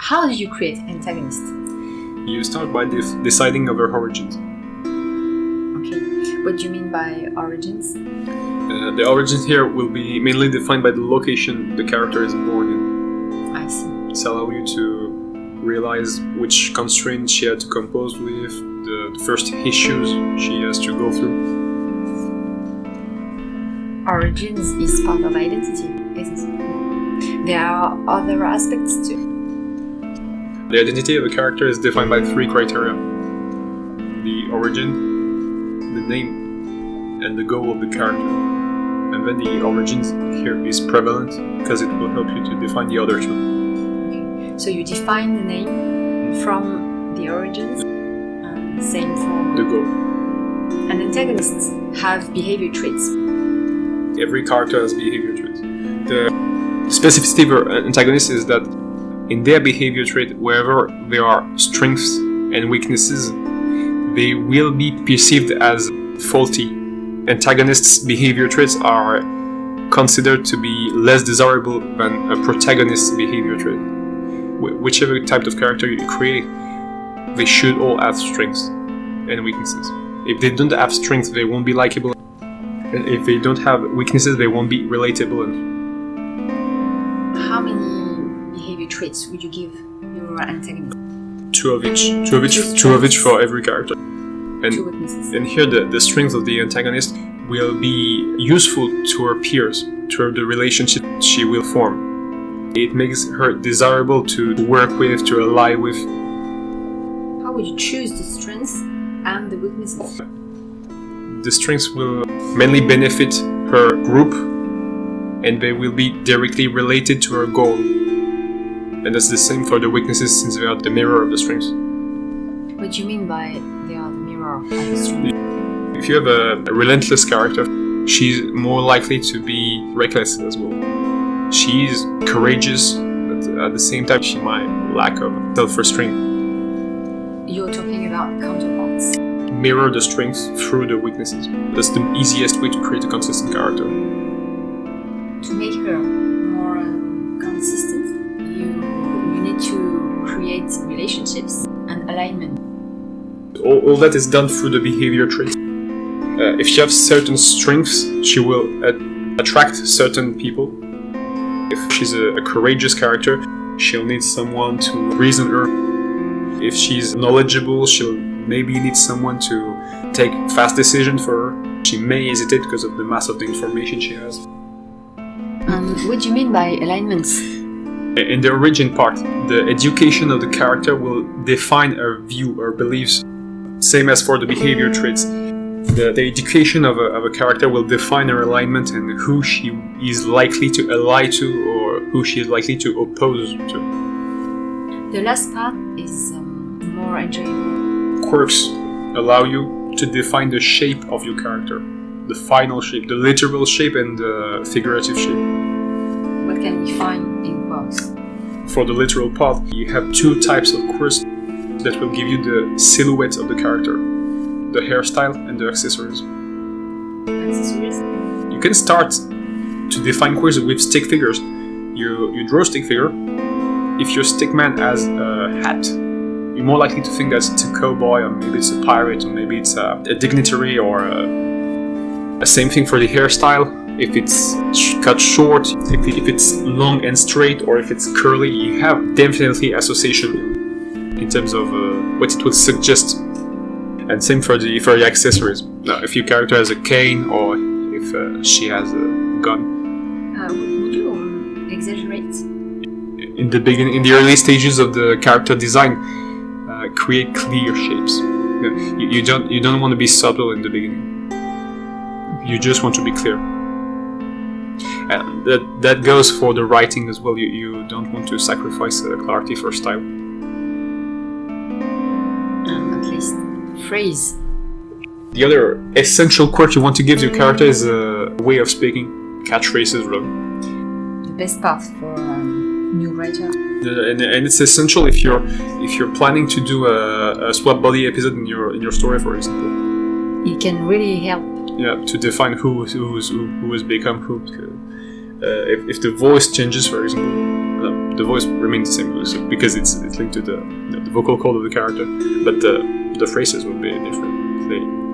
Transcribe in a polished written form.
how do you create antagonists? You start by deciding on their origins. Okay, what do you mean by origins? The origins here will be mainly defined by the location the character is born in. I see. This allows you to realize which constraints she had to compose with, the first issues she has to go through. Origins is part of identity, isn't it? There are other aspects too. The identity of a character is defined by 3 criteria: the origin, the name, and the goal of the character. And then the origins here is prevalent because it will help you to define the other 2. Okay. So you define the name from the origins, and same for the goal. And antagonists have behavior traits. Every character has behavior traits. The specificity of antagonists is that in their behavior trait, wherever there are strengths and weaknesses, they will be perceived as faulty. Antagonists' behavior traits are considered to be less desirable than a protagonist's behavior trait. Whichever type of character you create, they should all have strengths and weaknesses. If they don't have strengths, they won't be likable. And if they don't have weaknesses, they won't be relatable. How many behavior traits would you give your antagonist? 2 of each. 2 of each for every character. 2 weaknesses. And here the strengths of the antagonist will be useful to her peers, to the relationship she will form. It makes her desirable to work with, to ally with. How would you choose the strengths and the weaknesses? The strengths will mainly benefit her group, and they will be directly related to her goal. And that's the same for the weaknesses, since they are the mirror of the strengths. What do you mean by they are the mirror of the strengths? If you have a relentless character, she's more likely to be reckless as well. She's courageous, but at the same time she might lack of self-restraint. You're talking about counterparts. Mirror the strengths through the weaknesses. That's the easiest way to create a consistent character. To make her more consistent, you need to create relationships and alignment. All that is done through the behavior traits. If she has certain strengths, she will attract certain people. If she's a courageous character, she'll need someone to reason her. If she's knowledgeable, she'll maybe need someone to take fast decisions for her. She may hesitate because of the mass of the information she has. And what do you mean by alignments? In the origin part, the education of the character will define her view, her beliefs. Same as for the behavior traits. The education of a character will define her alignment and who she is likely to ally to or who she is likely to oppose to. The last part is more enjoyable. Quirks allow you to define the shape of your character. The final shape, the literal shape and the figurative shape. What can we find in quirks? For the literal part, you have 2 types of quirks that will give you the silhouette of the character. The hairstyle and the accessories. Accessories? You can start to define quirks with stick figures. You draw a stick figure. If your stickman has a hat, you're more likely to think that it's a cowboy, or maybe it's a pirate, or maybe it's a dignitary, or a same thing for the hairstyle. If it's cut short, if it's long and straight, or if it's curly, you have definitely association in terms of what it would suggest. And same for the accessories. Now, if your character has a cane, or if she has a gun. Would you exaggerate? In the beginning, in the early stages of the character design, create clear shapes. You don't want to be subtle in the beginning. You just want to be clear. And that goes for the writing as well. You don't want to sacrifice clarity for style. At least phrase. The other essential quirk you want to give to your character is a way of speaking, catchphrases, really. The best part for a new writer. And it's essential if you're planning to do a swap body episode in your story, for example. It can really help. Yeah, to define who has become who. If the voice changes, for example, the voice remains the same, so because it's linked to the vocal cord of the character, but the phrases would be different.